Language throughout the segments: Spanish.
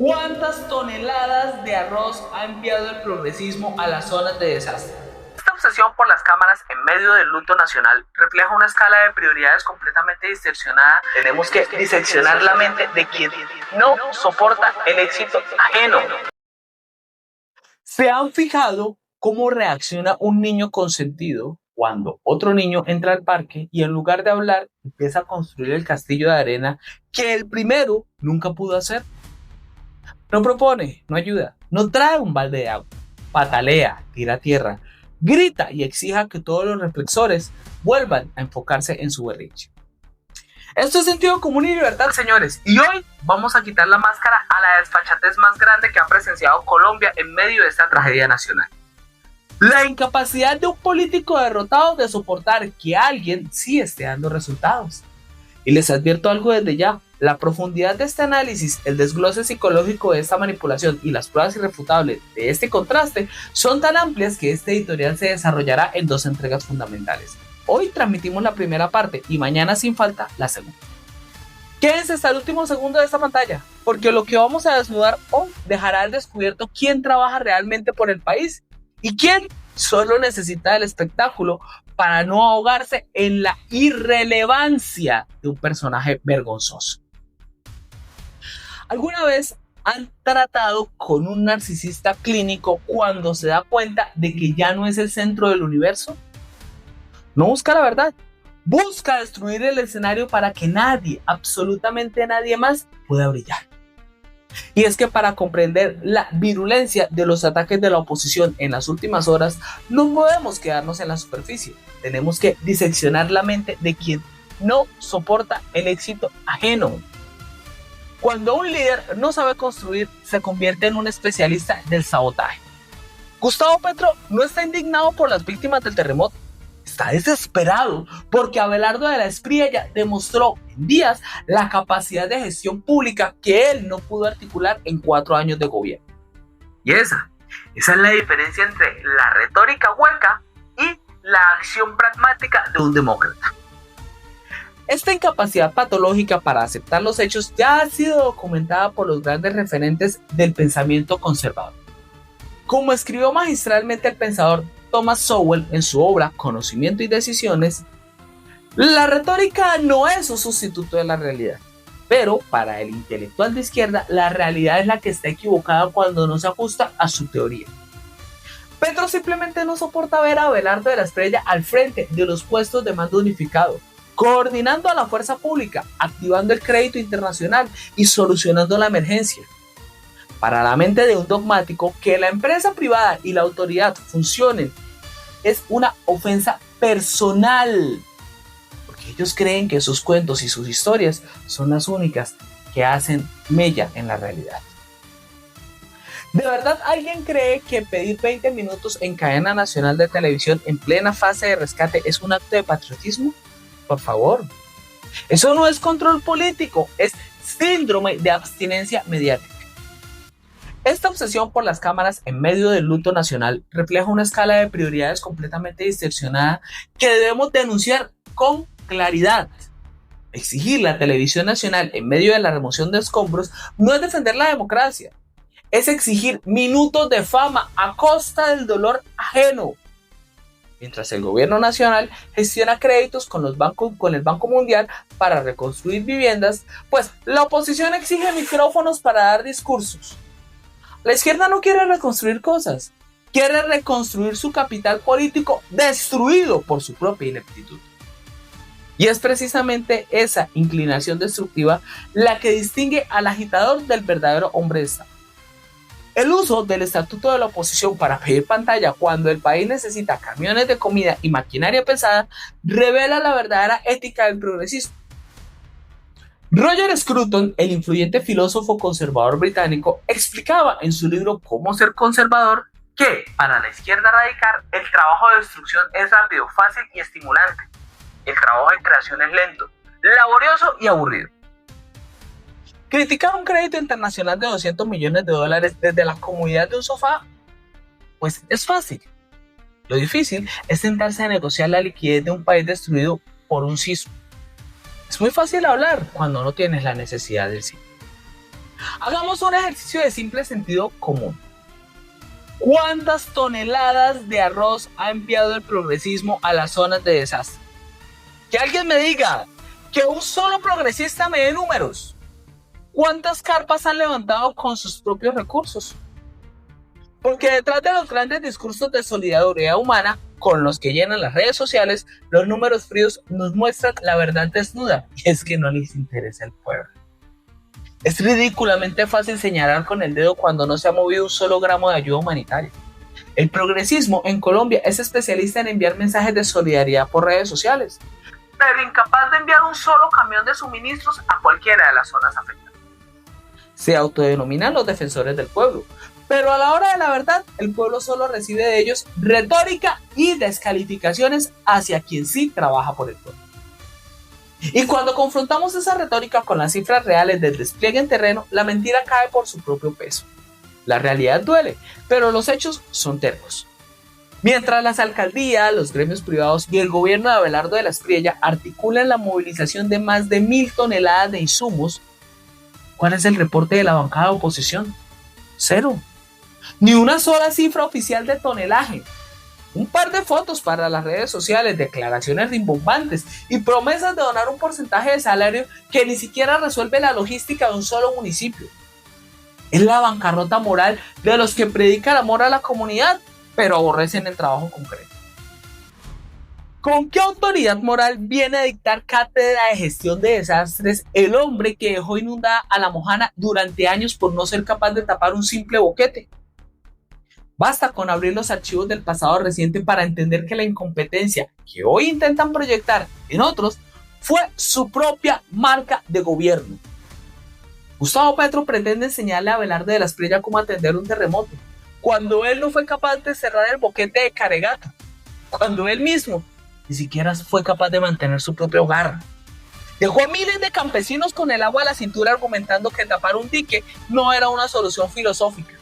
¿Cuántas toneladas de arroz ha enviado el progresismo a las zonas de desastre? Esta obsesión por las cámaras en medio del luto nacional refleja una escala de prioridades completamente distorsionada. Tenemos que diseccionar la mente de quien no soporta el éxito ajeno. ¿Se han fijado cómo reacciona un niño consentido cuando otro niño entra al parque y en lugar de hablar empieza a construir el castillo de arena que el primero nunca pudo hacer? No propone, no ayuda, no trae un balde de agua, patalea, tira tierra, grita y exija que todos los reflexores vuelvan a enfocarse en su berrinche. Esto es sentido común y libertad, señores, y hoy vamos a quitar la máscara a la desfachatez más grande que ha presenciado Colombia en medio de esta tragedia nacional. La incapacidad de un político derrotado de soportar que alguien sí esté dando resultados. Y les advierto algo desde ya. La profundidad de este análisis, el desglose psicológico de esta manipulación y las pruebas irrefutables de este contraste son tan amplias que este editorial se desarrollará en 2 entregas fundamentales. Hoy transmitimos la primera parte y mañana sin falta la segunda. Quédense hasta el último segundo de esta pantalla, porque lo que vamos a desnudar hoy dejará al descubierto quién trabaja realmente por el país y quién solo necesita del espectáculo para no ahogarse en la irrelevancia de un personaje vergonzoso. ¿Alguna vez han tratado con un narcisista clínico cuando se da cuenta de que ya no es el centro del universo? No busca la verdad, busca destruir el escenario para que nadie, absolutamente nadie más, pueda brillar. Y es que para comprender la virulencia de los ataques de la oposición en las últimas horas, no podemos quedarnos en la superficie. Tenemos que diseccionar la mente de quien no soporta el éxito ajeno. Cuando un líder no sabe construir, se convierte en un especialista del sabotaje. Gustavo Petro no está indignado por las víctimas del terremoto. Está desesperado porque Abelardo de la Espriella demostró en días la capacidad de gestión pública que él no pudo articular en 4 años de gobierno. Y esa es la diferencia entre la retórica hueca y la acción pragmática de un demócrata. Esta incapacidad patológica para aceptar los hechos ya ha sido documentada por los grandes referentes del pensamiento conservador. Como escribió magistralmente el pensador Thomas Sowell en su obra Conocimiento y Decisiones, la retórica no es un sustituto de la realidad, pero para el intelectual de izquierda la realidad es la que está equivocada cuando no se ajusta a su teoría. Petro simplemente no soporta ver a Abelardo de la Espriella al frente de los puestos de mando unificado, coordinando a la fuerza pública, activando el crédito internacional y solucionando la emergencia. Para la mente de un dogmático, que la empresa privada y la autoridad funcionen es una ofensa personal, porque ellos creen que sus cuentos y sus historias son las únicas que hacen mella en la realidad. ¿De verdad alguien cree que pedir 20 minutos en cadena nacional de televisión en plena fase de rescate es un acto de patriotismo? Por favor, eso no es control político, es síndrome de abstinencia mediática. Esta obsesión por las cámaras en medio del luto nacional refleja una escala de prioridades completamente distorsionada que debemos denunciar con claridad. Exigir la televisión nacional en medio de la remoción de escombros no es defender la democracia, es exigir minutos de fama a costa del dolor ajeno. Mientras el gobierno nacional gestiona créditos con el Banco Mundial para reconstruir viviendas, pues la oposición exige micrófonos para dar discursos. La izquierda no quiere reconstruir cosas, quiere reconstruir su capital político destruido por su propia ineptitud. Y es precisamente esa inclinación destructiva la que distingue al agitador del verdadero hombre de Estado. El uso del estatuto de la oposición para pedir pantalla cuando el país necesita camiones de comida y maquinaria pesada revela la verdadera ética del progresismo. Roger Scruton, el influyente filósofo conservador británico, explicaba en su libro Cómo ser conservador que para la izquierda radical el trabajo de destrucción es rápido, fácil y estimulante. El trabajo de creación es lento, laborioso y aburrido. Criticar un crédito internacional de $200 millones desde la comodidad de un sofá, pues es fácil. Lo difícil es sentarse a negociar la liquidez de un país destruido por un sismo. Es muy fácil hablar cuando no tienes la necesidad del sismo. Hagamos un ejercicio de simple sentido común. ¿Cuántas toneladas de arroz ha enviado el progresismo a las zonas de desastre? Que alguien me diga, que un solo progresista me dé números. ¿Cuántas carpas han levantado con sus propios recursos? Porque detrás de los grandes discursos de solidaridad humana con los que llenan las redes sociales, los números fríos nos muestran la verdad desnuda, y es que no les interesa el pueblo. Es ridículamente fácil señalar con el dedo cuando no se ha movido un solo gramo de ayuda humanitaria. El progresismo en Colombia es especialista en enviar mensajes de solidaridad por redes sociales, pero incapaz de enviar un solo camión de suministros a cualquiera de las zonas afectadas. Se autodenominan los defensores del pueblo, pero a la hora de la verdad, el pueblo solo recibe de ellos retórica y descalificaciones hacia quien sí trabaja por el pueblo. Y cuando confrontamos esa retórica con las cifras reales del despliegue en terreno, la mentira cae por su propio peso. La realidad duele, pero los hechos son tercos. Mientras las alcaldías, los gremios privados y el gobierno de Abelardo de la Espriella articulan la movilización de más de 1.000 toneladas de insumos, ¿cuál es el reporte de la bancada de oposición? Cero. Ni una sola cifra oficial de tonelaje. Un par de fotos para las redes sociales, declaraciones rimbombantes y promesas de donar un porcentaje de salario que ni siquiera resuelve la logística de un solo municipio. Es la bancarrota moral de los que predican amor a la comunidad, pero aborrecen el trabajo concreto. ¿Con qué autoridad moral viene a dictar cátedra de gestión de desastres el hombre que dejó inundada a La Mojana durante años por no ser capaz de tapar un simple boquete? Basta con abrir los archivos del pasado reciente para entender que la incompetencia que hoy intentan proyectar en otros fue su propia marca de gobierno. Gustavo Petro pretende enseñarle a Abelardo de la Espriella cómo atender un terremoto, cuando él no fue capaz de cerrar el boquete de Caregata, cuando él mismo ni siquiera fue capaz de mantener su propio hogar. Dejó a miles de campesinos con el agua a la cintura argumentando que tapar un dique no era una solución filosófica.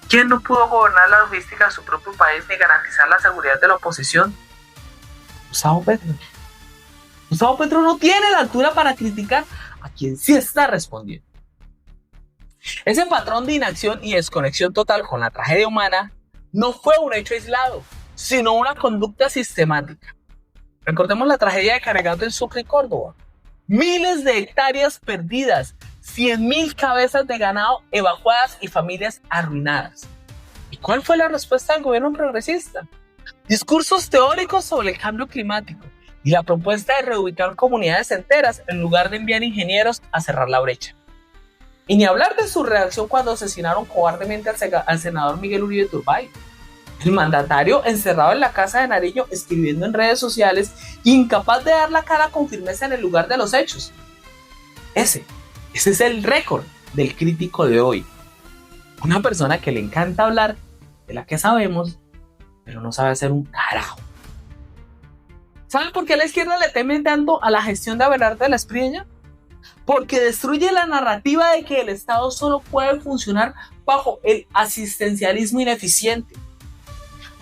¿Quién no pudo gobernar la logística de su propio país ni garantizar la seguridad de la oposición? Gustavo Petro. Gustavo Petro no tiene la altura para criticar a quien sí está respondiendo. Ese patrón de inacción y desconexión total con la tragedia humana no fue un hecho aislado, sino una conducta sistemática. Recordemos la tragedia de Caregata en Sucre y Córdoba. Miles de hectáreas perdidas, 100.000 cabezas de ganado evacuadas y familias arruinadas. ¿Y cuál fue la respuesta del gobierno progresista? Discursos teóricos sobre el cambio climático y la propuesta de reubicar comunidades enteras en lugar de enviar ingenieros a cerrar la brecha. Y ni hablar de su reacción cuando asesinaron cobardemente al senador Miguel Uribe Turbay. El mandatario encerrado en la casa de Nariño escribiendo en redes sociales, incapaz de dar la cara con firmeza en el lugar de los hechos. Ese es el récord del crítico de hoy. Una persona que le encanta hablar de la que sabemos, pero no sabe hacer un carajo. ¿Saben por qué la izquierda le teme tanto a la gestión de Abelardo de la Espriella? Porque destruye la narrativa de que el Estado solo puede funcionar bajo el asistencialismo ineficiente.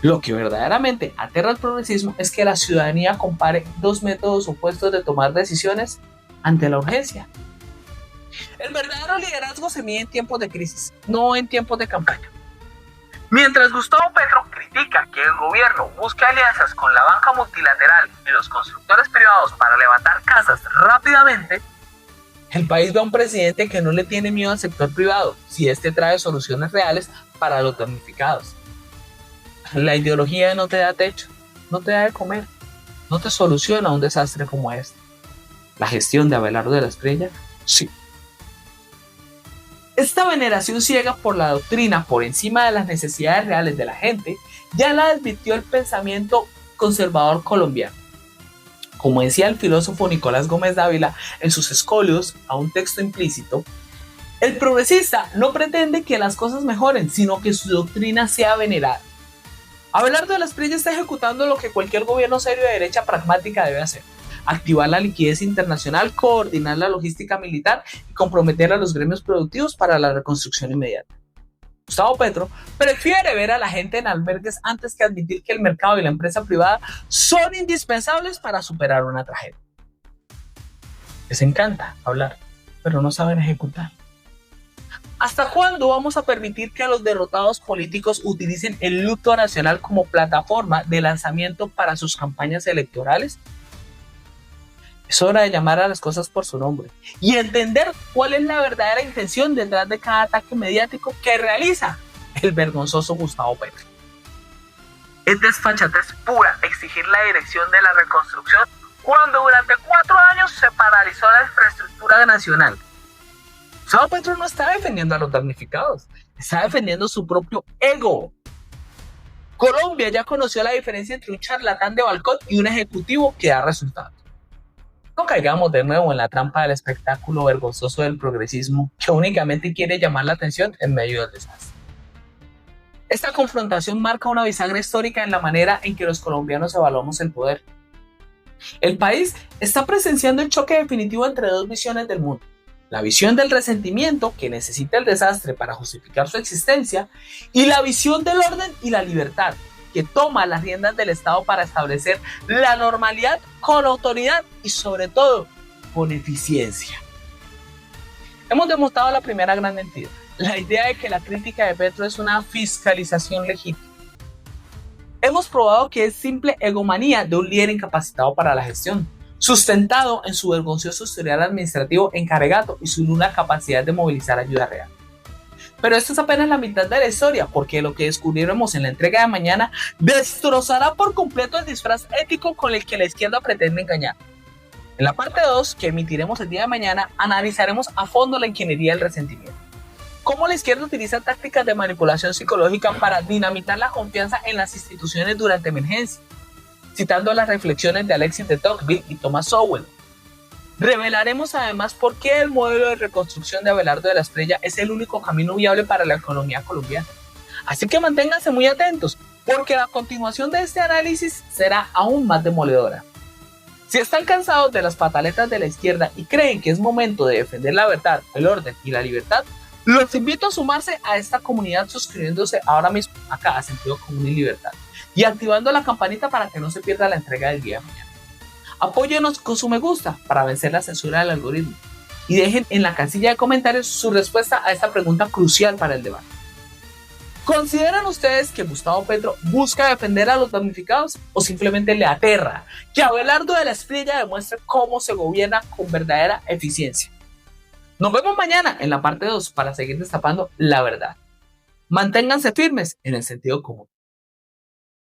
Lo que verdaderamente aterra al progresismo es que la ciudadanía compare dos métodos opuestos de tomar decisiones ante la urgencia. El verdadero liderazgo se mide en tiempos de crisis, no en tiempos de campaña. Mientras Gustavo Petro critica que el gobierno busque alianzas con la banca multilateral y los constructores privados para levantar casas rápidamente, el país ve a un presidente que no le tiene miedo al sector privado si este trae soluciones reales para los damnificados. La ideología no te da techo, no te da de comer, no te soluciona un desastre como este. La gestión de Abelardo de la Espriella, sí. Esta veneración ciega por la doctrina por encima de las necesidades reales de la gente ya la advirtió el pensamiento conservador colombiano. Como decía el filósofo Nicolás Gómez Dávila en sus escolios a un texto implícito, el progresista no pretende que las cosas mejoren, sino que su doctrina sea venerada. Abelardo de la Espriella está ejecutando lo que cualquier gobierno serio de derecha pragmática debe hacer: activar la liquidez internacional, coordinar la logística militar y comprometer a los gremios productivos para la reconstrucción inmediata. Gustavo Petro prefiere ver a la gente en albergues antes que admitir que el mercado y la empresa privada son indispensables para superar una tragedia. Les encanta hablar, pero no saben ejecutar. ¿Hasta cuándo vamos a permitir que los derrotados políticos utilicen el luto nacional como plataforma de lanzamiento para sus campañas electorales? Es hora de llamar a las cosas por su nombre y entender cuál es la verdadera intención detrás de cada ataque mediático que realiza el vergonzoso Gustavo Petro. Es desfachatez pura exigir la dirección de la reconstrucción cuando durante 4 años se paralizó la infraestructura nacional. Gustavo Petro no está defendiendo a los damnificados, está defendiendo su propio ego. Colombia ya conoció la diferencia entre un charlatán de balcón y un ejecutivo que da resultados. No caigamos de nuevo en la trampa del espectáculo vergonzoso del progresismo que únicamente quiere llamar la atención en medio del desastre. Esta confrontación marca una bisagra histórica en la manera en que los colombianos evaluamos el poder. El país está presenciando el choque definitivo entre dos visiones del mundo. La visión del resentimiento, que necesita el desastre para justificar su existencia, y la visión del orden y la libertad, que toma las riendas del Estado para establecer la normalidad con autoridad y sobre todo con eficiencia. Hemos demostrado la primera gran mentira, la idea de que la crítica de Petro es una fiscalización legítima. Hemos probado que es simple egomanía de un líder incapacitado para la gestión, sustentado en su vergonzoso historial administrativo en Caregato y su nula capacidad de movilizar ayuda real. Pero esto es apenas la mitad de la historia, porque lo que descubriremos en la entrega de mañana destrozará por completo el disfraz ético con el que la izquierda pretende engañar. En la parte 2, que emitiremos el día de mañana, analizaremos a fondo la ingeniería del resentimiento. Cómo la izquierda utiliza tácticas de manipulación psicológica para dinamitar la confianza en las instituciones durante emergencia, citando las reflexiones de Alexis de Tocqueville y Thomas Sowell. Revelaremos además por qué el modelo de reconstrucción de Abelardo de la Espriella es el único camino viable para la economía colombiana. Así que manténganse muy atentos, porque la continuación de este análisis será aún más demoledora. Si están cansados de las pataletas de la izquierda y creen que es momento de defender la verdad, el orden y la libertad, los invito a sumarse a esta comunidad suscribiéndose ahora mismo acá a Sentido Común y Libertad y activando la campanita para que no se pierda la entrega del día de mañana. Apóyenos con su me gusta para vencer la censura del algoritmo y dejen en la casilla de comentarios su respuesta a esta pregunta crucial para el debate. ¿Consideran ustedes que Gustavo Petro busca defender a los damnificados o simplemente le aterra que Abelardo de la Espriella demuestre cómo se gobierna con verdadera eficiencia? Nos vemos mañana en la parte 2 para seguir destapando la verdad. Manténganse firmes en el sentido común.